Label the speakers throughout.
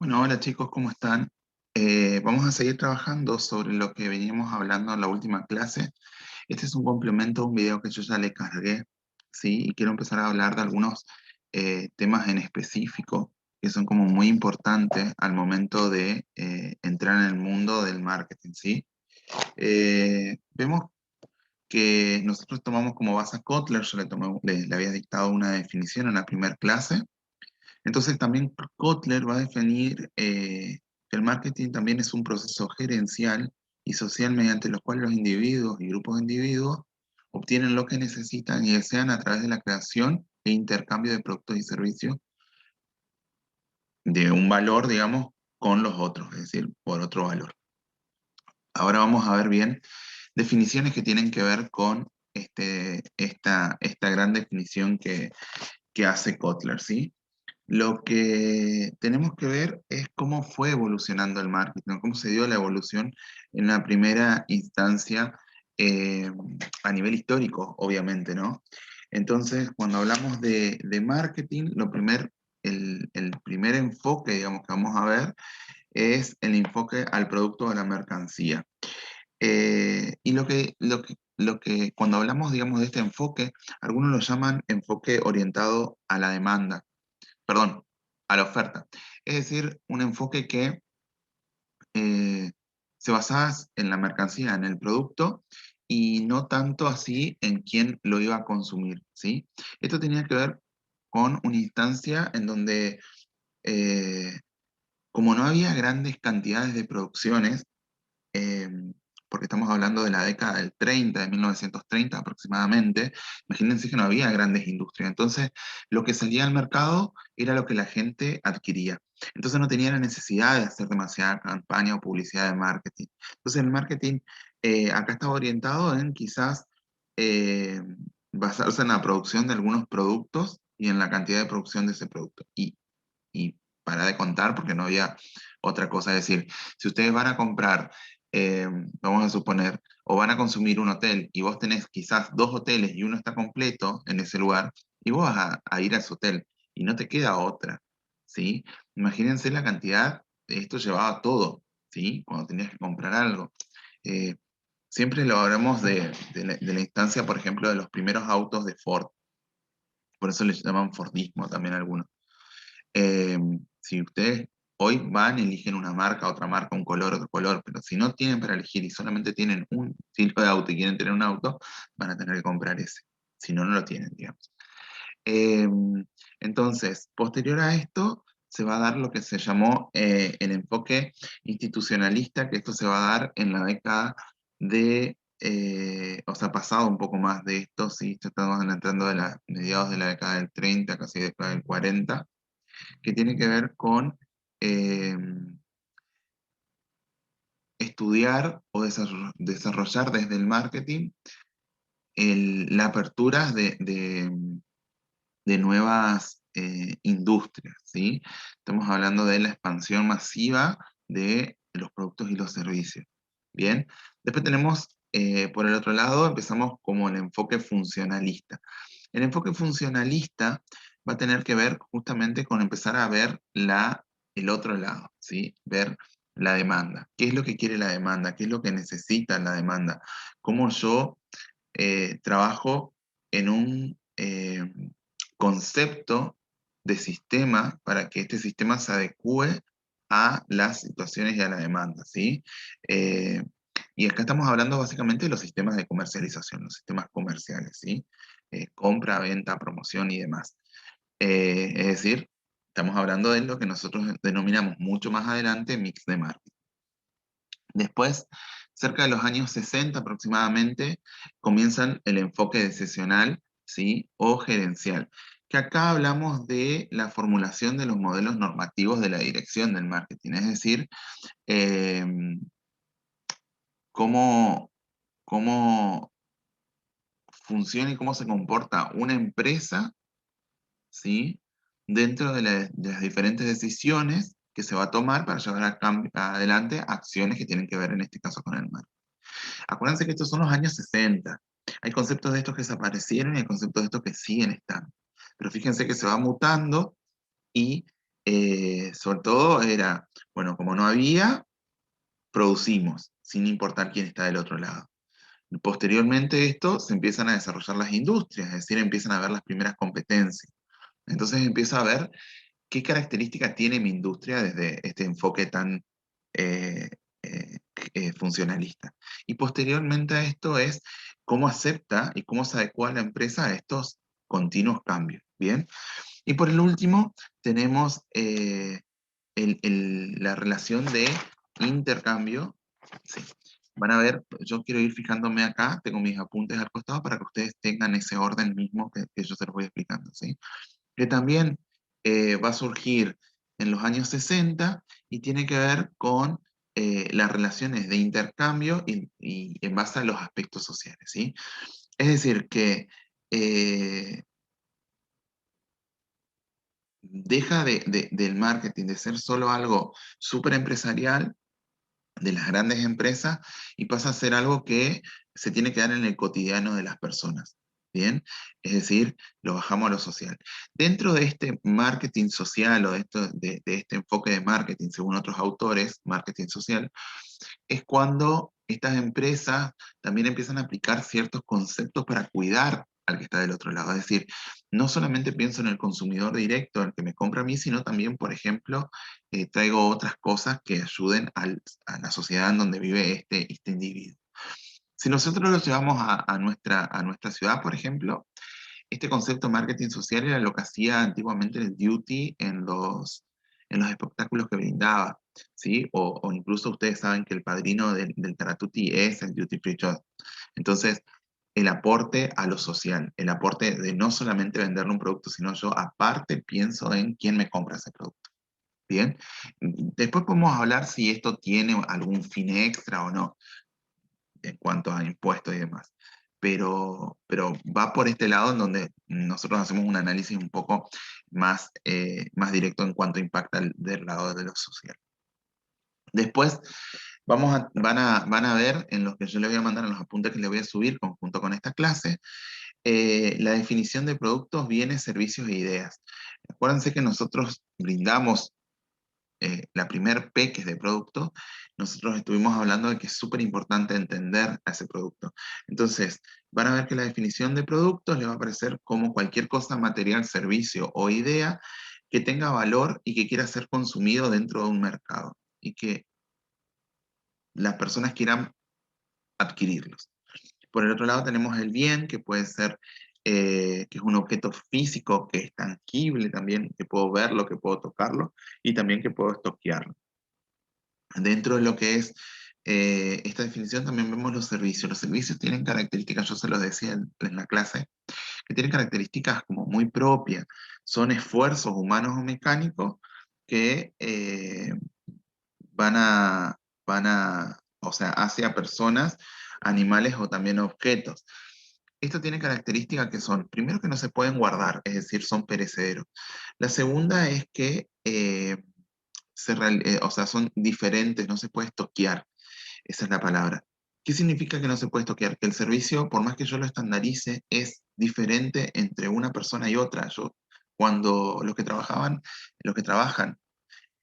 Speaker 1: Bueno, hola chicos, ¿cómo están? Vamos a seguir trabajando sobre lo que veníamos hablando en la última clase. Este es un complemento a un video que yo ya le cargué, ¿sí? Y quiero empezar a hablar de algunos temas en específico que son como muy importantes al momento de entrar en el mundo del marketing, ¿sí? Vemos que nosotros tomamos como base a Kotler, yo le había dictado una definición en la primera clase. Entonces también Kotler va a definir que el marketing también es un proceso gerencial y social mediante los cuales los individuos y grupos de individuos obtienen lo que necesitan y desean a través de la creación e intercambio de productos y servicios de un valor, digamos, con los otros, es decir, por otro valor. Ahora vamos a ver bien definiciones que tienen que ver con esta gran definición que hace Kotler, ¿sí? Lo que tenemos que ver es cómo fue evolucionando el marketing, ¿no? Cómo se dio la evolución en la primera instancia eh, a nivel histórico, obviamente, ¿no? Entonces, cuando hablamos de marketing, el primer enfoque, digamos, que vamos a ver es el enfoque al producto o a la mercancía. Y lo que cuando hablamos, digamos, de este enfoque, algunos lo llaman enfoque orientado a la demanda, perdón, a la oferta. Es decir, un enfoque que eh, se basaba en la mercancía, en el producto, y no tanto así en quién lo iba a consumir, ¿sí? Esto tenía que ver con una instancia en donde, eh, como no había grandes cantidades de producciones, eh, porque estamos hablando de la década del 30, de 1930 aproximadamente, imagínense que no había grandes industrias. Entonces, lo que salía al mercado era lo que la gente adquiría. Entonces, no tenía la necesidad de hacer demasiada campaña o publicidad de marketing. Entonces, el marketing acá estaba orientado en quizás eh, basarse en la producción de algunos productos y en la cantidad de producción de ese producto. Y para de contar porque no había otra cosa. Es decir, si ustedes van a comprar, eh, vamos a suponer, o van a consumir un hotel y vos tenés quizás dos hoteles y uno está completo en ese lugar, y vos vas a ir a ese hotel y no te queda otra, ¿sí? Imagínense la cantidad, esto llevaba todo, ¿sí? Cuando tenías que comprar algo. Eh, Siempre lo hablamos de la instancia, por ejemplo, de los primeros autos de Ford, por eso les llaman Fordismo también a algunos. Eh, si ustedes hoy van, eligen una marca, otra marca, un color, otro color, pero si no tienen para elegir y solamente tienen un estilo de auto y quieren tener un auto, van a tener que comprar ese. Si no, no lo tienen, digamos. Eh, entonces, posterior a esto, se va a dar lo que se llamó el enfoque institucionalista, que esto se va a dar en la década o sea, pasado un poco más de esto, sí, estamos entrando de mediados de la década del 30, casi década del 40, que tiene que ver con eh, estudiar o desarrollar desde el marketing la apertura de nuevas industrias, ¿sí? Estamos hablando de la expansión masiva de los productos y los servicios. Bien, después tenemos, por el otro lado, empezamos como el enfoque funcionalista. El enfoque funcionalista va a tener que ver justamente con empezar a ver el otro lado, ¿sí? Ver la demanda. ¿Qué es lo que quiere la demanda? ¿Qué es lo que necesita la demanda? ¿Cómo yo trabajo en un concepto de sistema para que este sistema se adecue a las situaciones y a la demanda, ¿sí? Eh, y acá estamos hablando básicamente de los sistemas de comercialización, los sistemas comerciales, ¿sí? Compra, venta, promoción y demás. Es decir, estamos hablando de lo que nosotros denominamos mucho más adelante mix de marketing. Después, cerca de los años 60 aproximadamente, comienzan el enfoque decisional, ¿sí? O gerencial, que acá hablamos de la formulación de los modelos normativos de la dirección del marketing, es decir, eh, cómo, cómo funciona y cómo se comporta una empresa, ¿sí? Dentro de las diferentes decisiones que se va a tomar para llevar adelante acciones que tienen que ver en este caso con el marketing. Acuérdense que estos son los años 60. Hay conceptos de estos que desaparecieron y hay conceptos de estos que siguen estando. Pero fíjense que se va mutando y sobre todo era, bueno, como no había, producimos, sin importar quién está del otro lado. Posteriormente a esto se empiezan a desarrollar las industrias, es decir, empiezan a ver las primeras competencias. Entonces empieza a ver qué características tiene mi industria desde este enfoque tan eh, eh, funcionalista. Y posteriormente a esto es cómo acepta y cómo se adecua la empresa a estos continuos cambios. ¿Bien? Y por el último tenemos la relación de intercambio. Sí. Van a ver, yo quiero ir fijándome acá, tengo mis apuntes al costado para que ustedes tengan ese orden mismo que yo se los voy explicando, ¿sí? Que también va a surgir en los años 60 y tiene que ver con las relaciones de intercambio y en base a los aspectos sociales, ¿sí? Es decir, que eh, deja del marketing de ser solo algo súper empresarial de las grandes empresas y pasa a ser algo que se tiene que dar en el cotidiano de las personas. ¿Bien? Es decir, lo bajamos a lo social. Dentro de este marketing social o de este enfoque de marketing, según otros autores, marketing social, es cuando estas empresas también empiezan a aplicar ciertos conceptos para cuidar al que está del otro lado. Es decir, no solamente pienso en el consumidor directo, el que me compra a mí, sino también, por ejemplo, traigo otras cosas que ayuden a la sociedad en donde vive este individuo. Si nosotros lo llevamos a nuestra ciudad, por ejemplo, este concepto de marketing social era lo que hacía antiguamente el duty en los espectáculos que brindaba, ¿sí? O incluso ustedes saben que el padrino del Taratuti es el Duty Free Shop. Entonces, el aporte a lo social, el aporte de no solamente venderle un producto, sino yo aparte pienso en quién me compra ese producto. Bien, después podemos hablar si esto tiene algún fin extra o no en cuanto a impuestos y demás. Pero va por este lado en donde nosotros hacemos un análisis un poco más directo en cuanto impacta del lado de lo social. Después van a ver en los que yo les voy a mandar, en los apuntes que les voy a subir junto con esta clase, la definición de productos, bienes, servicios e ideas. Acuérdense que nosotros brindamos la primer P, que es de producto, nosotros estuvimos hablando de que es súper importante entender a ese producto. Entonces, van a ver que la definición de productos le va a aparecer como cualquier cosa, material, servicio o idea que tenga valor y que quiera ser consumido dentro de un mercado y que las personas quieran adquirirlos. Por el otro lado tenemos el bien, que puede ser, que es un objeto físico, que es tangible también, que puedo verlo, que puedo tocarlo y también que puedo estoquearlo. Dentro de lo que es esta definición también vemos los servicios. Los servicios tienen características, yo se los decía en la clase, que tienen características como muy propias. Son esfuerzos humanos o mecánicos que van a, o sea, hacia personas, animales o también objetos. Esto tiene características que son, primero que no se pueden guardar, es decir, son perecederos. La segunda es que o sea, son diferentes, no se puede estoquear, esa es la palabra. ¿Qué significa que no se puede estoquear? Que el servicio, por más que yo lo estandarice, es diferente entre una persona y otra. Cuando los que trabajan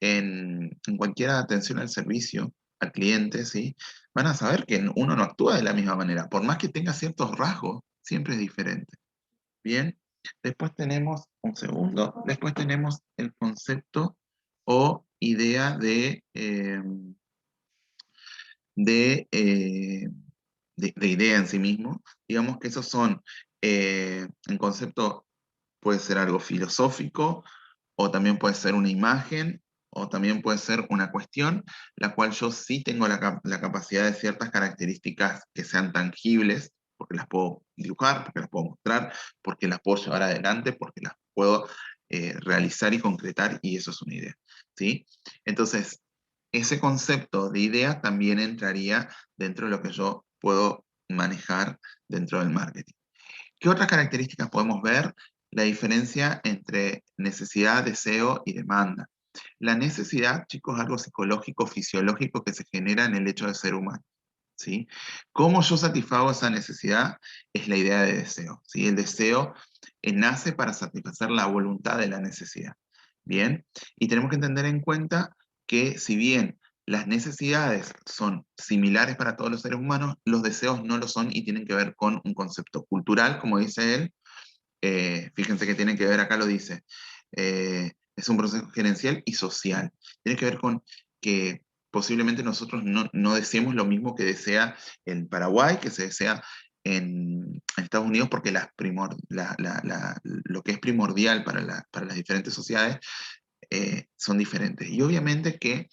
Speaker 1: en cualquier atención al servicio, al cliente, ¿sí? Van a saber que uno no actúa de la misma manera. Por más que tenga ciertos rasgos, siempre es diferente. Bien, después tenemos, un segundo, después tenemos el concepto o idea de, eh, de idea en sí mismo. Digamos que esos son, en concepto puede ser algo filosófico, o también puede ser una imagen, o también puede ser una cuestión, la cual yo sí tengo la capacidad de ciertas características que sean tangibles, porque las puedo dibujar, porque las puedo mostrar, porque las puedo llevar adelante, porque las puedo realizar y concretar, y eso es una idea, ¿sí? Entonces, ese concepto de idea también entraría dentro de lo que yo puedo manejar dentro del marketing. ¿Qué otras características podemos ver? La diferencia entre necesidad, deseo y demanda. La necesidad, chicos, es algo psicológico, fisiológico que se genera en el hecho de ser humano, ¿sí? ¿Cómo yo satisfago esa necesidad? Es la idea de deseo, ¿sí? El deseo nace para satisfacer la voluntad de la necesidad. Bien, y tenemos que tener en cuenta que si bien las necesidades son similares para todos los seres humanos, los deseos no lo son y tienen que ver con un concepto cultural, como dice él. Fíjense que tiene que ver, acá lo dice, es un proceso gerencial y social. Tiene que ver con que posiblemente nosotros no deseemos lo mismo que desea en Paraguay, que se desea en Estados Unidos, porque lo que es primordial para las diferentes sociedades son diferentes. Y obviamente que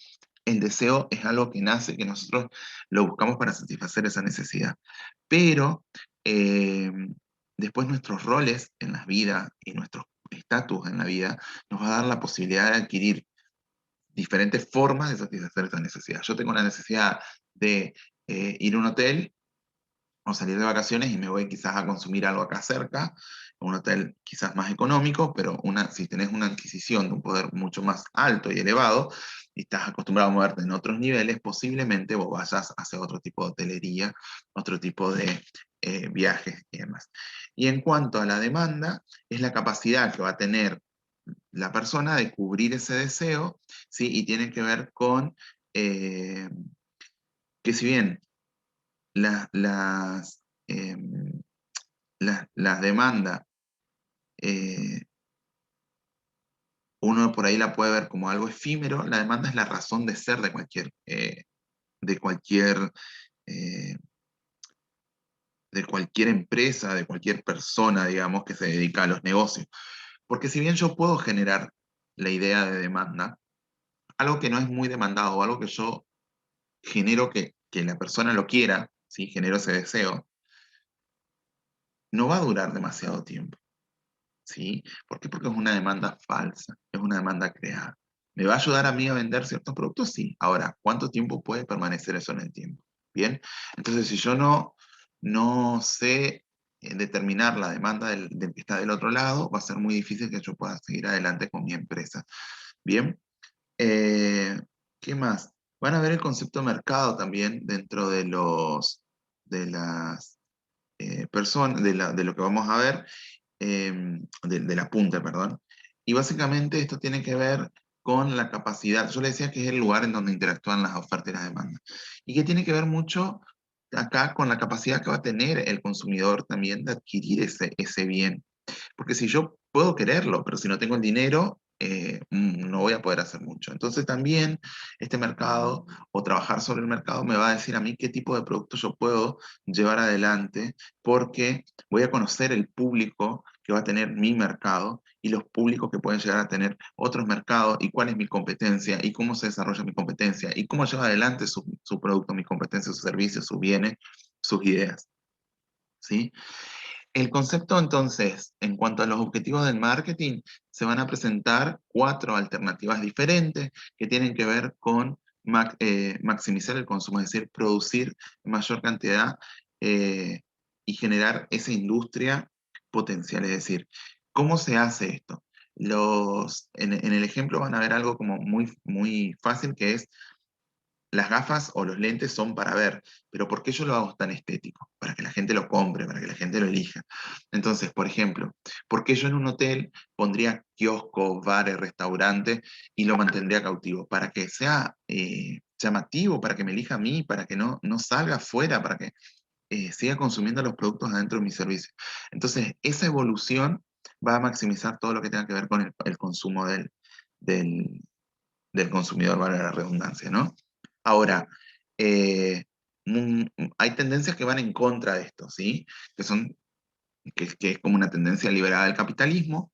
Speaker 1: el deseo es algo que nace, que nosotros lo buscamos para satisfacer esa necesidad. Pero eh, después nuestros roles en la vida y nuestro estatus en la vida nos va a dar la posibilidad de adquirir diferentes formas de satisfacer esa necesidad. Yo tengo la necesidad de ir a un hotel o salir de vacaciones y me voy quizás a consumir algo acá cerca, un hotel quizás más económico, pero si tenés una adquisición de un poder mucho más alto y elevado, y estás acostumbrado a moverte en otros niveles, posiblemente vos vayas a hacer otro tipo de hotelería, otro tipo de viajes y demás. Y en cuanto a la demanda, es la capacidad que va a tener la persona de cubrir ese deseo, ¿sí? Y tiene que ver con eh, que si bien la- las, em, las demandas, eh, uno por ahí la puede ver como algo efímero, la demanda es la razón de ser de cualquier, eh, de cualquier empresa, de cualquier persona, digamos, que se dedica a los negocios. Porque si bien yo puedo generar la idea de demanda, algo que no es muy demandado o algo que yo genero que la persona lo quiera, ¿sí? Genero ese deseo, no va a durar demasiado tiempo. ¿Sí? ¿Por qué? Porque es una demanda falsa, es una demanda creada. ¿Me va a ayudar a mí a vender ciertos productos? Sí. Ahora, ¿cuánto tiempo puede permanecer eso en el tiempo? Bien, entonces si yo no sé determinar la demanda del que está del otro lado, va a ser muy difícil que yo pueda seguir adelante con mi empresa. Bien, eh, ¿qué más? Van a ver el concepto de mercado también dentro de las personas, de lo que vamos a ver del apunte, perdón. Y básicamente esto tiene que ver con la capacidad, yo le decía que es el lugar en donde interactúan las ofertas y las demandas, y que tiene que ver mucho acá con la capacidad que va a tener el consumidor también de adquirir ese bien. Porque si yo puedo quererlo, pero si no tengo el dinero, no voy a poder hacer mucho. Entonces también este mercado o trabajar sobre el mercado me va a decir a mí qué tipo de productos yo puedo llevar adelante, porque voy a conocer el público que va a tener mi mercado y los públicos que pueden llegar a tener otros mercados y cuál es mi competencia y cómo se desarrolla mi competencia y cómo lleva adelante su producto, mi competencia, sus servicios, sus bienes, sus ideas. ¿Sí? El concepto entonces, en cuanto a los objetivos del marketing, se van a presentar 4 alternativas diferentes que tienen que ver con maximizar el consumo, es decir, producir en mayor cantidad eh, y generar esa industria potencial. Es decir, ¿cómo se hace esto? En el ejemplo van a ver algo como muy, muy fácil, que es las gafas o los lentes son para ver, pero ¿por qué yo lo hago tan estético? Para que la gente lo compre, para que la gente lo elija. Entonces, por ejemplo, ¿por qué yo en un hotel pondría kioscos, bares, restaurantes y lo mantendría cautivo? Para que sea llamativo, para que me elija a mí, para que no salga afuera, para que siga consumiendo los productos adentro de mi servicio. Entonces, esa evolución va a maximizar todo lo que tenga que ver con el consumo del, del consumidor, vale la redundancia, ¿no? Ahora, eh, hay tendencias que van en contra de esto, ¿sí? Que son, que es como una tendencia liberada del capitalismo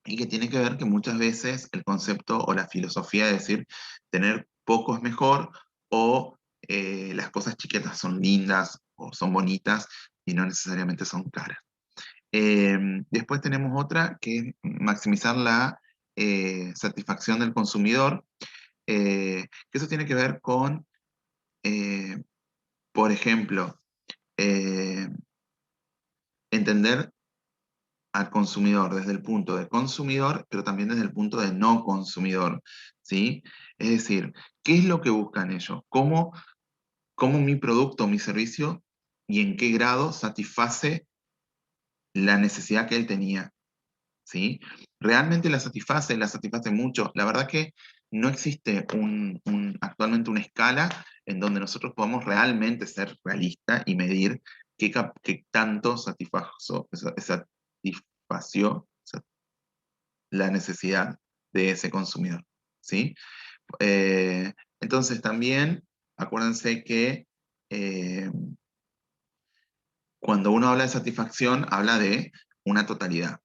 Speaker 1: y que tiene que ver que muchas veces el concepto o la filosofía de decir tener poco es mejor o las cosas chiquitas son lindas o son bonitas y no necesariamente son caras. Eh, Después tenemos otra que es maximizar la satisfacción del consumidor, que eso tiene que ver con, eh, por ejemplo, eh, entender al consumidor desde el punto de consumidor, pero también desde el punto de no consumidor, ¿sí? Es decir, ¿qué es lo que buscan ellos? ¿Cómo mi producto, mi servicio y en qué grado satisface la necesidad que él tenía? ¿sí? ¿Realmente la satisface mucho? La verdad que no existe actualmente una escala en donde nosotros podamos realmente ser realistas y medir qué tanto satisfació la necesidad de ese consumidor, ¿sí? Eh, entonces también, acuérdense que eh, cuando uno habla de satisfacción, habla de una totalidad.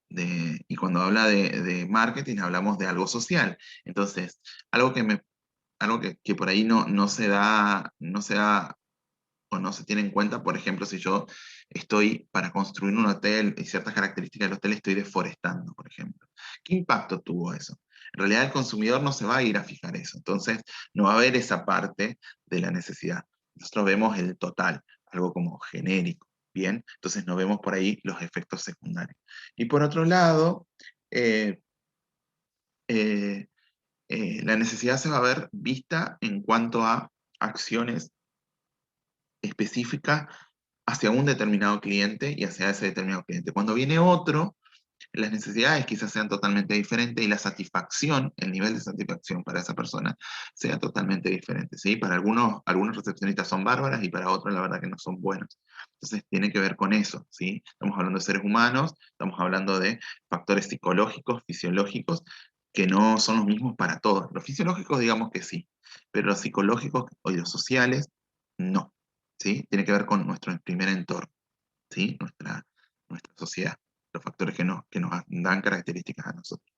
Speaker 1: Y cuando habla de marketing, hablamos de algo social. Entonces, algo que por ahí no se da, o no se tiene en cuenta, por ejemplo, si yo estoy para construir un hotel y ciertas características del hotel estoy deforestando, por ejemplo. ¿Qué impacto tuvo eso? En realidad el consumidor no se va a ir a fijar eso, entonces no va a haber esa parte de la necesidad. Nosotros vemos el total, algo como genérico, ¿bien? Entonces no vemos por ahí los efectos secundarios. Y por otro lado, eh, eh, la necesidad se va a ver vista en cuanto a acciones específicas hacia un determinado cliente y hacia ese determinado cliente. Cuando viene otro, las necesidades quizás sean totalmente diferentes y la satisfacción, el nivel de satisfacción para esa persona sea totalmente diferente, ¿sí? Para algunos recepcionistas son bárbaras y para otros la verdad que no son buenos. Entonces tiene que ver con eso, ¿sí? Estamos hablando de seres humanos, estamos hablando de factores psicológicos, fisiológicos, que no son los mismos para todos. Los fisiológicos digamos que sí, pero los psicológicos o los sociales no, ¿sí? Tiene que ver con nuestro primer entorno, ¿sí? Nuestra sociedad, los factores que nos dan características a nosotros.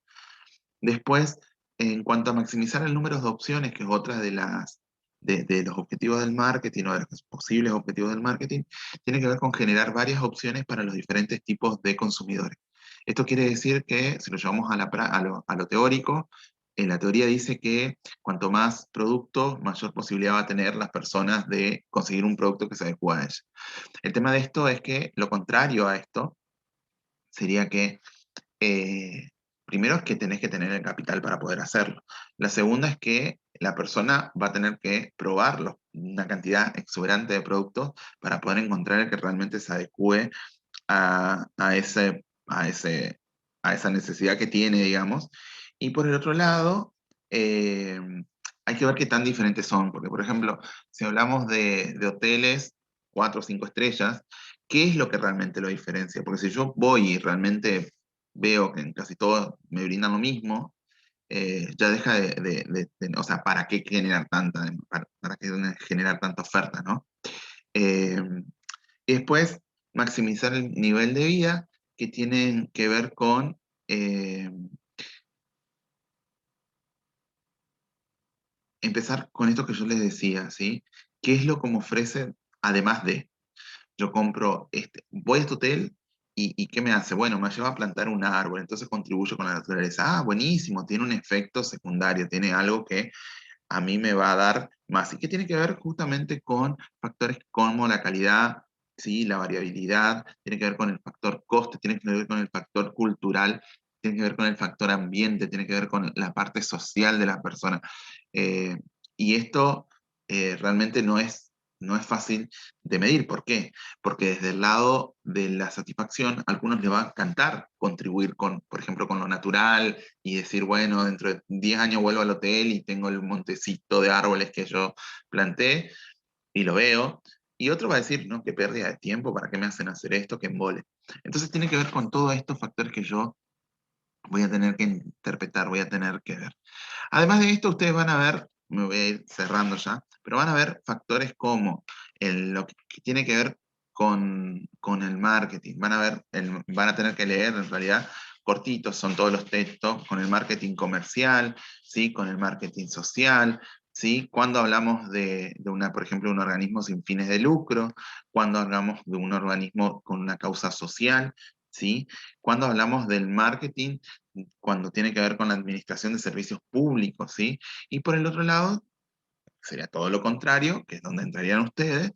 Speaker 1: Después, en cuanto a maximizar el número de opciones, que es otra de los objetivos del marketing o de los posibles objetivos del marketing, tiene que ver con generar varias opciones para los diferentes tipos de consumidores. Esto quiere decir que, si lo llevamos a lo teórico, la teoría dice que cuanto más producto, mayor posibilidad va a tener las personas de conseguir un producto que se adecue a ellas. El tema de esto es que lo contrario a esto sería que primero es que tenés que tener el capital para poder hacerlo. La segunda es que la persona va a tener que probarlo, una cantidad exuberante de productos para poder encontrar el que realmente se adecue a esa necesidad que tiene, digamos. Y por el otro lado, eh, hay que ver qué tan diferentes son, porque por ejemplo, si hablamos de hoteles 4 o 5 estrellas, ¿qué es lo que realmente lo diferencia? Porque si yo voy y realmente veo que en casi todo me brindan lo mismo, ya deja o sea, ¿para qué generar para qué generar tanta oferta, ¿no? Eh, y después, maximizar el nivel de vida que tienen que ver con empezar con esto que yo les decía, ¿sí? ¿Qué es lo que me ofrece además de? Yo compro, voy a este hotel y ¿qué me hace? Bueno, me lleva a plantar un árbol, entonces contribuyo con la naturaleza. Ah, buenísimo, tiene un efecto secundario, tiene algo que a mí me va a dar más. Y que tiene que ver justamente con factores como la calidad, ¿sí? La variabilidad, tiene que ver con el factor coste, tiene que ver con el factor cultural, tiene que ver con el factor ambiente, tiene que ver con la parte social de la persona. Eh, y esto realmente no es fácil de medir. ¿Por qué? Porque desde el lado de la satisfacción, a algunos les va a encantar contribuir con, por ejemplo, con lo natural, y decir, bueno, dentro de 10 años vuelvo al hotel y tengo el montecito de árboles que yo planté y lo veo. Y otro va a decir, no, qué pérdida de tiempo, ¿para qué me hacen hacer esto? Que embole. Entonces tiene que ver con todos estos factores que yo voy a tener que interpretar, voy a tener que ver. Además de esto, ustedes van a ver, me voy a ir cerrando ya, pero van a ver factores como lo que tiene que ver con el marketing. Van a tener que leer en realidad cortitos, son todos los textos, con el marketing comercial, ¿sí? Con el marketing social, ¿sí? Cuando hablamos por ejemplo, un organismo sin fines de lucro, cuando hablamos de un organismo con una causa social, ¿sí? Cuando hablamos del marketing cuando tiene que ver con la administración de servicios públicos, ¿sí? Y por el otro lado, sería todo lo contrario, que es donde entrarían ustedes,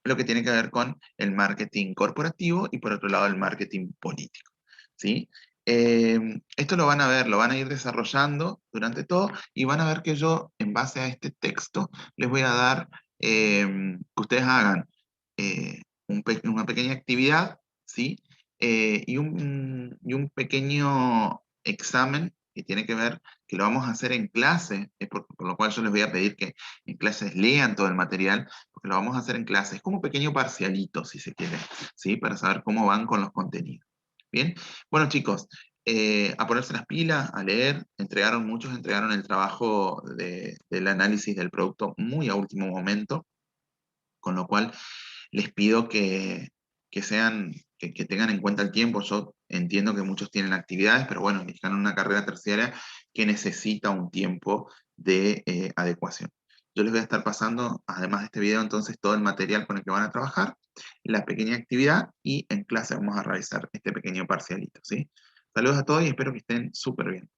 Speaker 1: lo que tiene que ver con el marketing corporativo y por otro lado el marketing político, ¿sí? Esto lo van a ver, lo van a ir desarrollando durante todo y van a ver que yo, en base a este texto, les voy a dar que ustedes hagan una pequeña actividad, ¿sí? y un pequeño examen que tiene que ver, que lo vamos a hacer en clase, por lo cual yo les voy a pedir que en clases lean todo el material, porque lo vamos a hacer en clase. Es como un pequeño parcialito, si se quiere, ¿sí? Para saber cómo van con los contenidos. Bien, bueno chicos, a ponerse las pilas, a leer, muchos entregaron el trabajo del análisis del producto muy a último momento, con lo cual les pido que tengan en cuenta el tiempo. Yo entiendo que muchos tienen actividades, pero bueno, están en una carrera terciaria que necesita un tiempo de adecuación. Yo les voy a estar pasando, además de este video, entonces todo el material con el que van a trabajar, la pequeña actividad y en clase vamos a realizar este pequeño parcialito, ¿sí? Saludos a todos y espero que estén súper bien.